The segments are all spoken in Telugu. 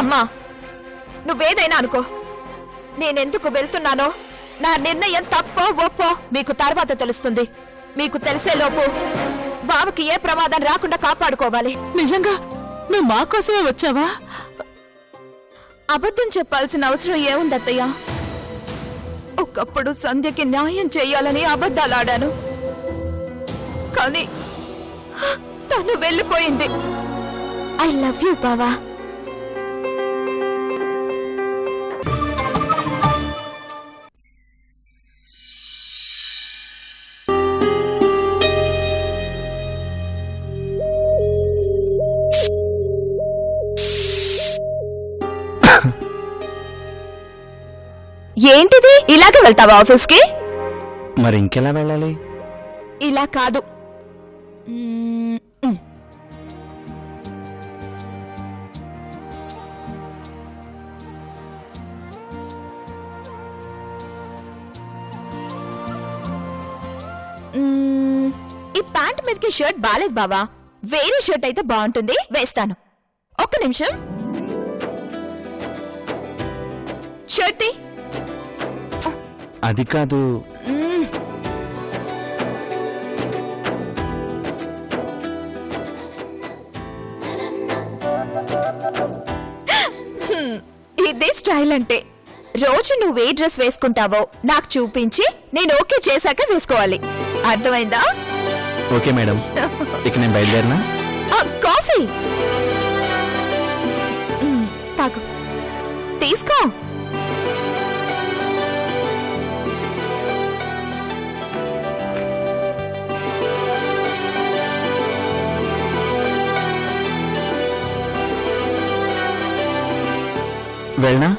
అమ్మా, నువ్వేదైనా అనుకో, నేనెందుకు వెళ్తున్నానో, నా నిర్ణయం తప్పో ఒప్పో మీకు తర్వాత తెలుస్తుంది. మీకు తెలిసేలోపు బావకి ఏ ప్రమాదం రాకుండా కాపాడుకోవాలి. నిజంగా నువ్వు మా కోసమే వచ్చావా? అబద్ధం చెప్పాల్సిన అవసరం ఏముందత్తయ్య? ఒకప్పుడు సంధ్యకి న్యాయం చెయ్యాలని అబద్ధాలాడాను, కానీ తను వెళ్ళిపోయింది. ఐ లవ్ యూ బావా. ఏంటిది, ఇలాగే వెళ్తావా ఆఫీస్కి? మరి ఇంకెలా వెళ్ళాలి? ఇలా కాదు. ఈ ప్యాంట్ మీదకి షర్ట్ బాలేదు బావా, వేరే షర్ట్ అయితే బాగుంటుంది, వేస్తాను. ఒక్క నిమిషం. షర్ట్ అది కాదు. ఇదే స్టైల్ అంటే. రోజు నువ్వు ఏ డ్రెస్ వేసుకుంటావో నాకు చూపించి నేను ఓకే చేశాక వేసుకోవాలి, అర్థమైందా? ఓకే మేడం, ఇక నేను బయలుదేరినా? కాఫీ తాగు, తీసుకో. వెళ్ళనా?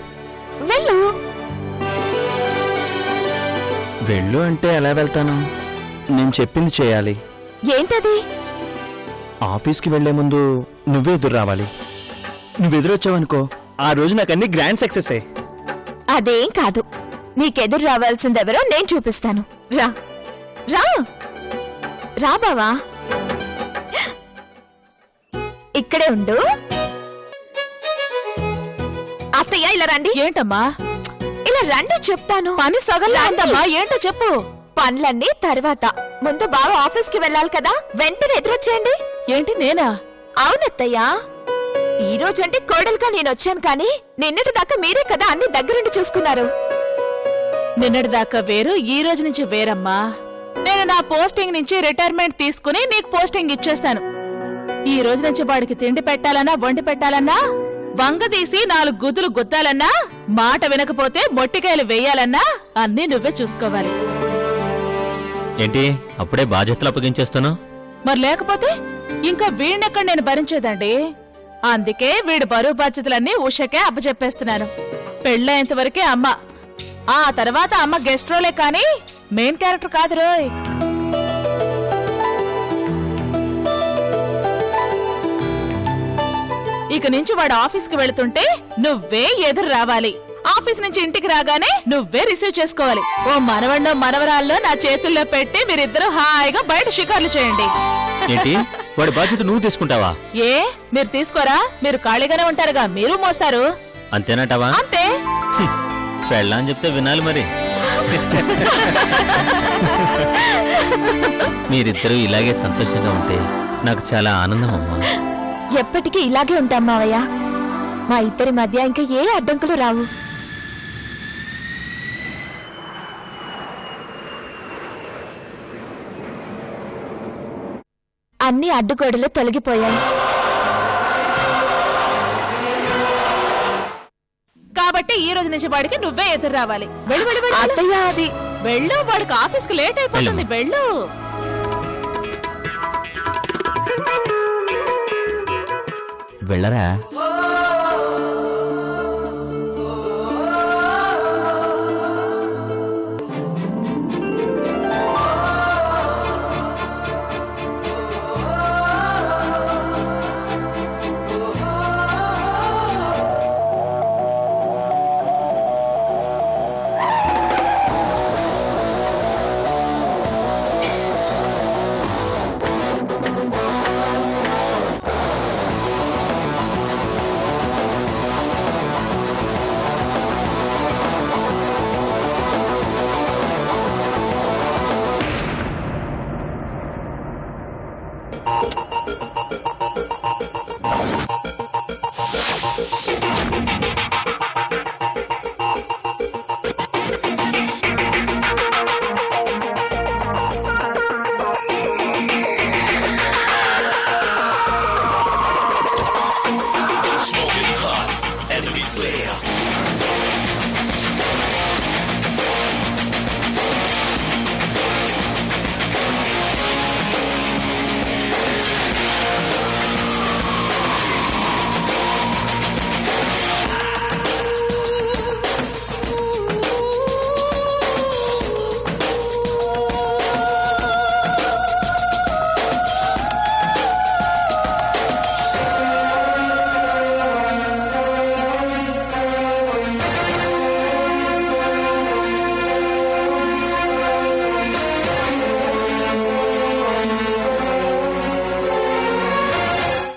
వెళ్ళు. వెళ్ళు అంటే ఎలా వెళ్తాను? నేను చెప్పింది చేయాలి. ఏంటది? ఆఫీస్కి వెళ్లే ముందు నువ్వే ఎదురు రావాలి. నువ్వు ఎదురొచ్చావనుకో, ఆ రోజు నాకు అన్ని గ్రాండ్ సక్సెస్. అదేం కాదు, నీకెదురు రావాల్సిందెవరో నేను చూపిస్తాను. రా రా రా బావా, ఇక్కడే ఉండు. అత్తయ్య ఇలా రండి. ఏంటమ్మా? ఇలా రండి చెప్తాను. పని సగం ఉందమ్మా, ఏంటో చెప్పు. పనులన్నీ తర్వాత, ముందు బావ ఆఫీస్కి వెళ్ళాలి కదా, వెంటనే ఎదురొచ్చేయండి. ఏంటి నేనా? అవునత్తయ్యా, ఈ రోజంటే కోడలుగా నేనొచ్చాను, కానీ నిన్నటి దాకా మీరే కదా అన్ని దగ్గరుండి చూసుకున్నారు. నిన్నటి దాకా వేరు, ఈ రోజు నుంచి వేరమ్మా. నేను నా పోస్టింగ్ నుంచి రిటైర్మెంట్ తీసుకుని నీకు పోస్టింగ్ ఇచ్చేస్తాను. ఈ రోజు నుంచి వాడికి తిండి పెట్టాలన్నా వండి పెట్టాలన్నా, వంగదీసి 4 గుద్దులు గుద్దాలన్నా, మాట వినకపోతే మొట్టికాయలు వేయాలన్నా అన్నీ నువ్వే చూసుకోవాలి. ఏంటి అప్పుడే బాధ్యతలు అప్పగించేస్తాను? మరి లేకపోతే ఇంకా వీణెక్కడ నేను భరించేదండి. అందుకే వీడి బరువు బాధ్యతలన్నీ ఉషకే అప్పచెప్పేస్తున్నాను. పెళ్ళయ్యేంత వరకే అమ్మ, ఆ తర్వాత అమ్మ గెస్ట్ రోలే కానీ మెయిన్ క్యారెక్టర్ కాదు రోయ్. ఇక నుంచి వాడు ఆఫీస్కి వెళుతుంటే నువ్వే ఎదురు రావాలి. ఆఫీస్ నుంచి ఇంటికి రాగానే నువ్వే రిసీవ్ చేసుకోవాలి. ఓ మనవన్నో మనవరాల్లో నా చేతుల్లో పెట్టి మీరిద్దరూ హాయిగా బయట షికార్లు చేయండి. ఏంటి వాడి బాధ్యత నువ్వు తీసుకుంటావా? ఏ మీరు తీసుకోరా? మీరు ఖాళీగానే ఉంటారుగా, మీరు మోస్తారు. అంతేనటవా? అంతే. పెళ్ళా అని చెప్తే వినాలి మరి. మీరిద్దరూ ఇలాగే సంతోషంగా ఉంటే నాకు చాలా ఆనందం అమ్మా. ఎప్పటికీ ఇలాగే ఉంటాం మావయ్య, మా ఇద్దరి మధ్య ఇంకా ఏ అడ్డంకులు రావు. అన్ని అడ్డుగోడలు తొలగిపోయాయి. కాబట్టి ఈ రోజు నుంచి వాడికి నువ్వే ఎదురు రావాలి. వెళ్ళు వెళ్ళు వెళ్ళు. అత్తయ్య, అది వెళ్ళు, వాడికి ఆఫీస్కి లేట్ అయిపోతుంది. వెళ్ళు. వెళ్ళరా?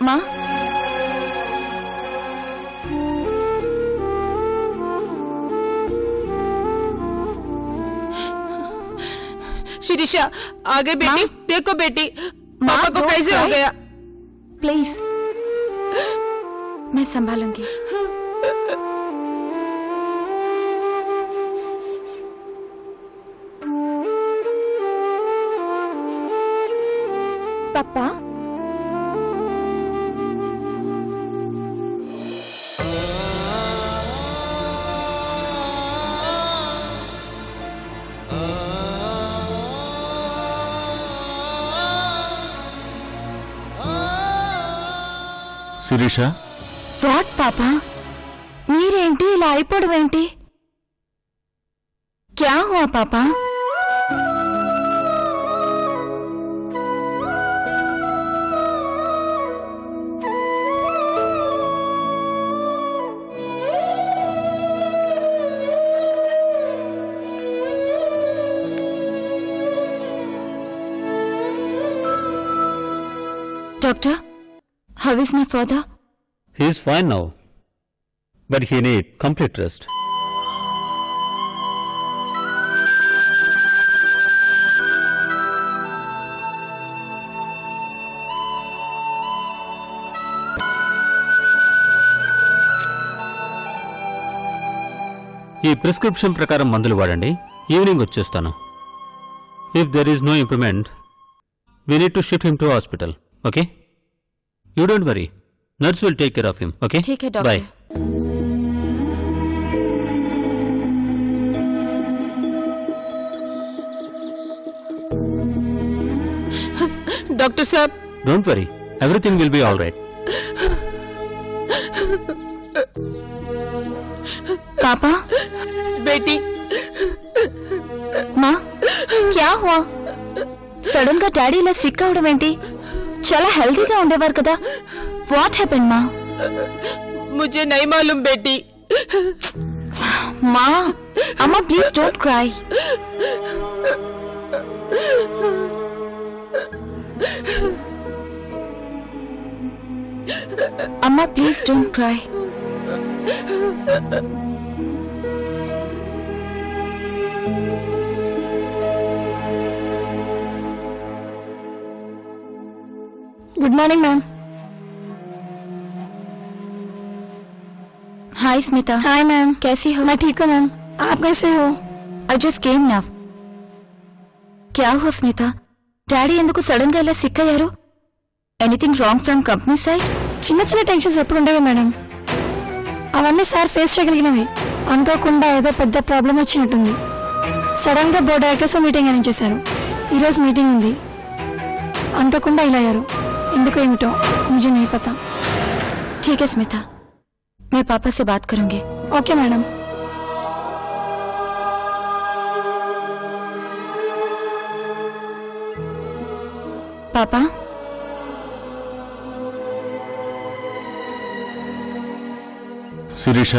మా शिरीषा आगे बेटी देखो बेटी पापा को don't कैसे हो cry. गया प्लीज मैं संभालूंगी. पापा శిరీష, వాట్ పాపా మీరేంటి ఇలా అయిపోవడం ఏంటి? క్యా హువా పాపా? Doctor, how is my father? He is fine now, but he need complete rest. ఈ ప్రిస్క్రిప్షన్ ప్రకారం మందులు వాడండి. ఈవినింగ్ వచ్చేస్తాను. If there is no improvement we need to shift him to hospital. Okay, you don't worry, nurse will take care of him. Okay, ठीक है डॉक्टर. బాయ్. डॉक्टर साहब don't worry, everything will be all right. पापा बेटी మా క్యా హువా? సడన్ గా డాడీ ఇలా సిక్ అవడం ఏంటి? చాలా హెల్తీగా ఉండేవారు కదా. వాట్ హ్యాపెన్ మా? मुझे नहीं मालूम बेटी. మా అమ్మా ప్లీజ్ డోంట్ క్రై. అమ్మా please don't cry. Good morning ma'am. Hi Smita. Hi ma'am, कैसी हो? मैं ठीक हूँ मैम, आप कैसे हो? I just came now. क्या हुआ स्मिता? డాడీ ఎందుకు సడన్ గా ఇలా సిక్ అయ్యారు? Anything wrong from company side? చిన్న చిన్న టెన్షన్స్ ఎప్పుడు ఉండేవి మేడం, అవన్నీ సార్ ఫేస్ చేయగలిగినవి. అనుకోకుండా ఏదో పెద్ద ప్రాబ్లం వచ్చినట్టుంది. సడన్ గా బోర్డ్ డైరెక్టర్స్ మీటింగ్ అరేంజ్ చేశారు. ఈరోజు మీటింగ్ ఉంది. అనుకోకుండా ఇలా అయ్యారు. ఎందుకు ఏమిటో मुझे नहीं पता. ठीक है स्मिता, मैं पापा से बात करूंगी. Okay madam. पापा శిరీష,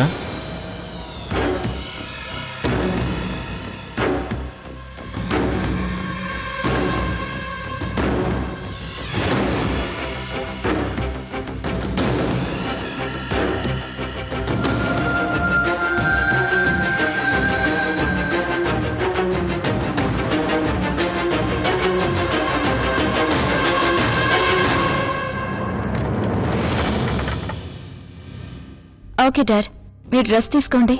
ఓకే డాడ్, మీరు రెస్ట్ తీసుకోండి.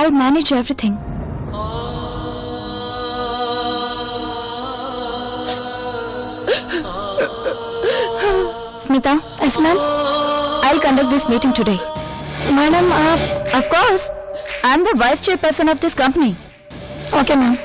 I manage everything. Smita, yes ma'am. I will conduct this meeting today. Madam आप Of course, I'm the vice chairperson of this company. Okay ma'am.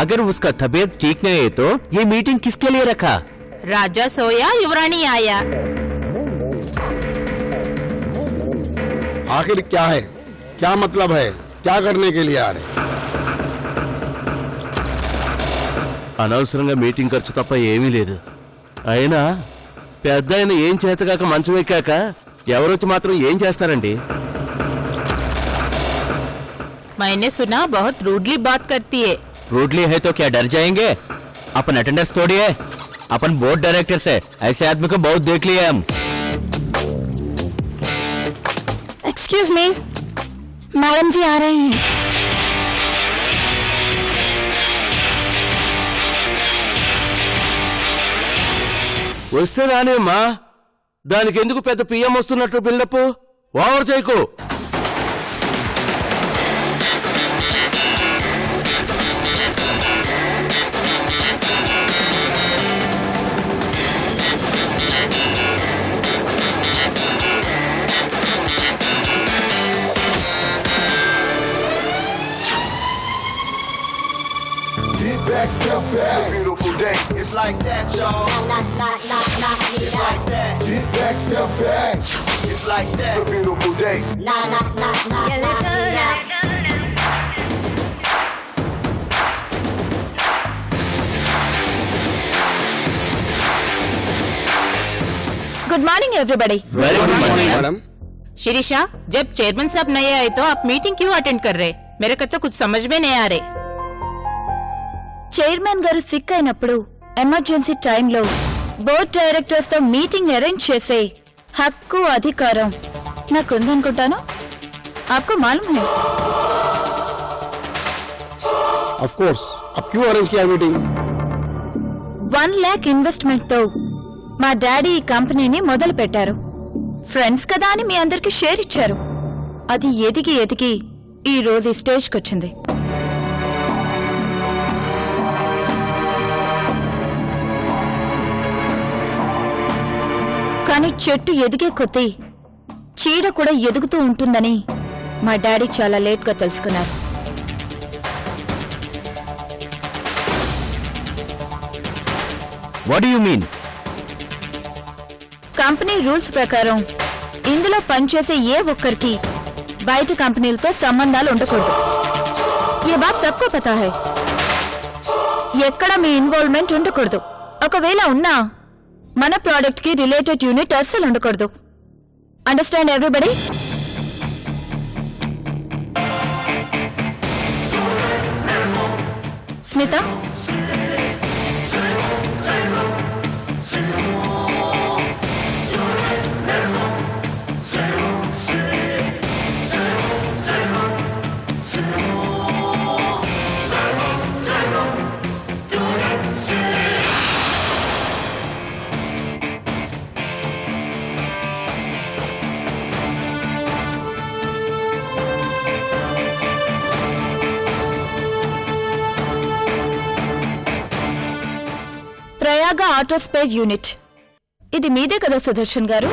अगर उसका तबीयत ठीक नहीं है तो ये मीटिंग किसके लिए रखा? राजा सोया, युवरानी आया. आखिर क्या है, क्या मतलब है, क्या करने के लिए आ रहे? అనవసరంగా మీటింగ్ ఖర్చు తప్ప ఏమీ లేదు. అయినా పెద్ద ఆయన ఏం చేతగాక మంచం ఎక్కాక ఎవరొచ్చి మాత్రం ఏం చేస్తారండి? मैंने सुना बहुत रूडली बात करती है. रूडली है तो क्या डर जाएंगे? अपन अटेंडेंस तोड़िए. अपन बोर्ड डायरेक्टर से ऐसे आदमी को बहुत देख लिए हम. एक्सक्यूज मी, मैडम जी आ रहे हैं. వస్తే రానేమ్మా, దానికి ఎందుకు పెద్ద పిఎం వస్తున్నట్టు బిల్డప్? ఓవర్ చేయకు. Back, step back. It's a beautiful day. It's like that, y'all. It's like that. Get back, step back. It's like that. It's a beautiful day. Good morning, everybody. Very good morning. Madam, Shirisha, जब चेयरमैन साहब नए आए तो आप मीटिंग क्यों अटेंड कर रहे? मेरे को तो कुछ समझ में नहीं आ रहे. చైర్మన్ గారు సిక్ అయినప్పుడు ఎమర్జెన్సీ టైంలో బోర్డ్ డైరెక్టర్స్ తో మీటింగ్ అరేంజ్ చేసే హక్కు అధికారం నాకుందనుకుంటాను. आपको मालूम है? Of course. अब क्यों अरेंज किया मीटिंग? 1 lakh ఇన్వెస్ట్మెంట్ తో మా డాడీ ఈ కంపెనీని మొదలు పెట్టారు. ఫ్రెండ్స్ కదా అని మీ అందరికి షేర్ ఇచ్చారు. అది ఎదిగి ఎదిగి ఈ రోజు ఈ స్టేజ్కి వచ్చింది. కానీ చెట్టు ఎదిగే కొద్దీ చీడ కూడా ఎదుగుతూ ఉంటుందని మా డాడీ చాలా లేట్గా తెలుసుకున్నారు. What do you mean? Company rules ప్రకారం ఇందులో పనిచేసే ఏ ఒక్కరికి బయట కంపెనీలతో సంబంధాలు ఉండకూడదు. ఏ బాత్ సబ్కో పతా హై. ఎక్కడ మీ ఇన్వాల్వ్మెంట్ ఉండకూడదు. ఒకవేళ ఉన్నా మన ప్రోడక్ట్ కి రిలేటెడ్ యూనిట్ అస్సలు ఉండకూడదు. Understand everybody? Smita, Prayaga auto spare unit. ఇది మీదే కదా సుదర్శన్ గారు?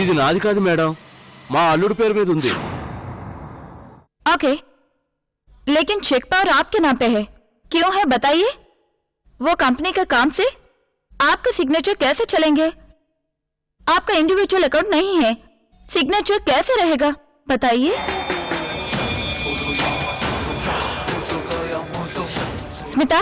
ఇది నాది కాదు మేడం, మా అల్లుడి పేరు మీద ఉంది. ओके, लेकिन चेक पावर आपके नाम पे है. क्यों है बताइए? वो कंपनी का काम से आपका सिग्नेचर कैसे चलेंगे? आपका इंडिविजुअल अकाउंट नहीं है, सिग्नेचर कैसे रहेगा बताइए? स्मिता,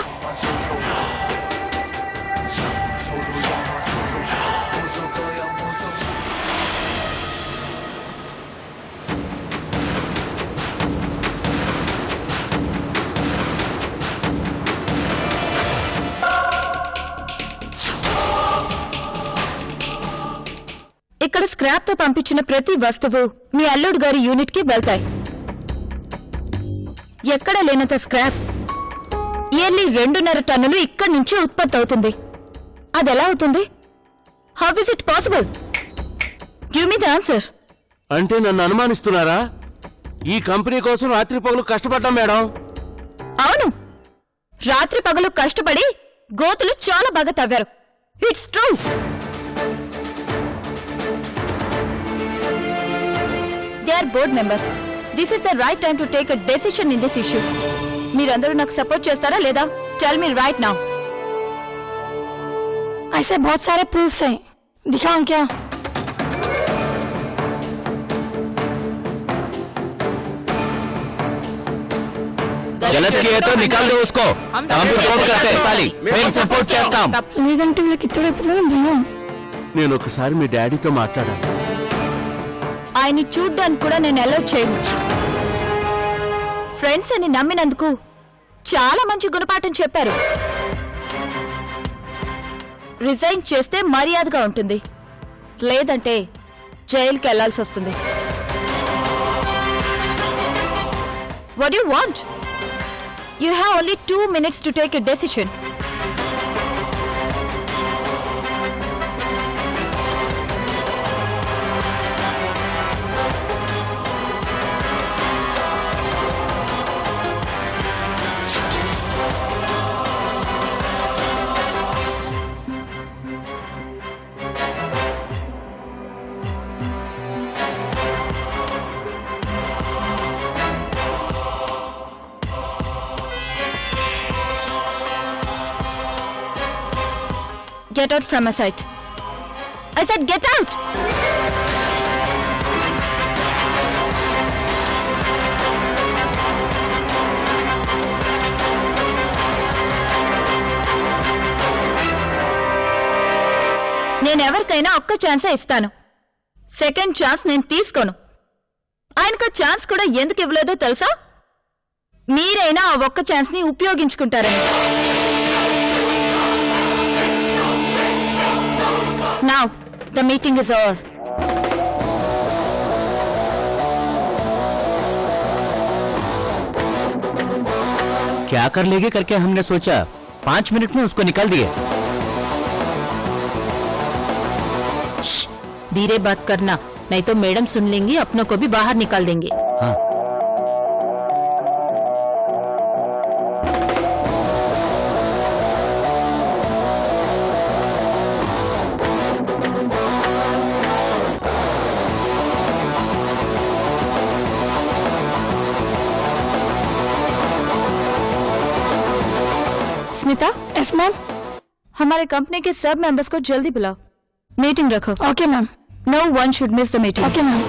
ఇక్కడ స్క్రాప్ తో పంపించిన ప్రతి వస్తువు మీ అల్లుడు గారి యూనిట్ కి వెళ్తాయి. ఎక్కడ లేనంత స్క్రాప్ ఇయర్లీ 2.5 టన్నులు ఇక్కడి నుంచి ఉత్పత్తి అవుతుంది. అదెలా అవుతుంది? How is it possible? Give me the answer. అంటే నన్ను అనుమానిస్తున్నారా? ఈ కంపెనీ కోసం రాత్రి పగలు కష్టపడ్డాం మేడం. అవును, రాత్రి పగలు కష్టపడి గోతులు చాలా బాగా తవ్వారు. It's true. They are board members. This is the right time to take a decision in this issue. మీరందరూ నాకు సపోర్ట్ చేస్తారా లేదా? Tell me right now. ऐसे बहुत सारे प्रूफ्स हैं, दिखाऊं क्या? गलत किए तो निकाल दो उसको. हम सपोर्ट करते हैं साली. మేము సపోర్ట్ చేస్తాం. లేదంటే వీళ్ళకి ఇతడైపోతుందని భయం. నేను ఒకసారి మీ డాడీతో మాట్లాడాలి. ఆయన్ని చూడ్డానికి కూడా నేను అలౌ చేయను. ఫ్రెండ్స్ అని నమ్మినందుకు చాలా మంచి గుణపాఠం చెప్పారు. రిజైన్ చేస్తే మర్యాదగా ఉంటుంది, లేదంటే జైలుకి వెళ్లాల్సి వస్తుంది. What you want? You have only 2 minutes to take a decision. Get out from my sight. I said get out! నేనెవరికైనా ఒక్క ఛాన్సే ఇస్తాను. సెకండ్ ఛాన్స్ నేను తీసుకోను. ఆయనకు ఛాన్స్ కూడా ఎందుకు ఇవ్వలేదో తెలుసా? మీరైనా ఆ ఒక్క ఛాన్స్ ని ఉపయోగించుకుంటారని. Now, the meeting is over. क्या कर लेगी करके हमने सोचा, 5 मिनट में उसको निकाल दिए. धीरे बात करना, नहीं तो मैडम सुन लेंगी, अपनों को भी बाहर निकाल देंगे. हाँ. Smita? Yes, ma'am. हमारे कंपनी के सब मेंबर्स को जल्दी बुलाओ, मीटिंग रखो। Okay ma'am. No one should miss the meeting. Okay ma'am.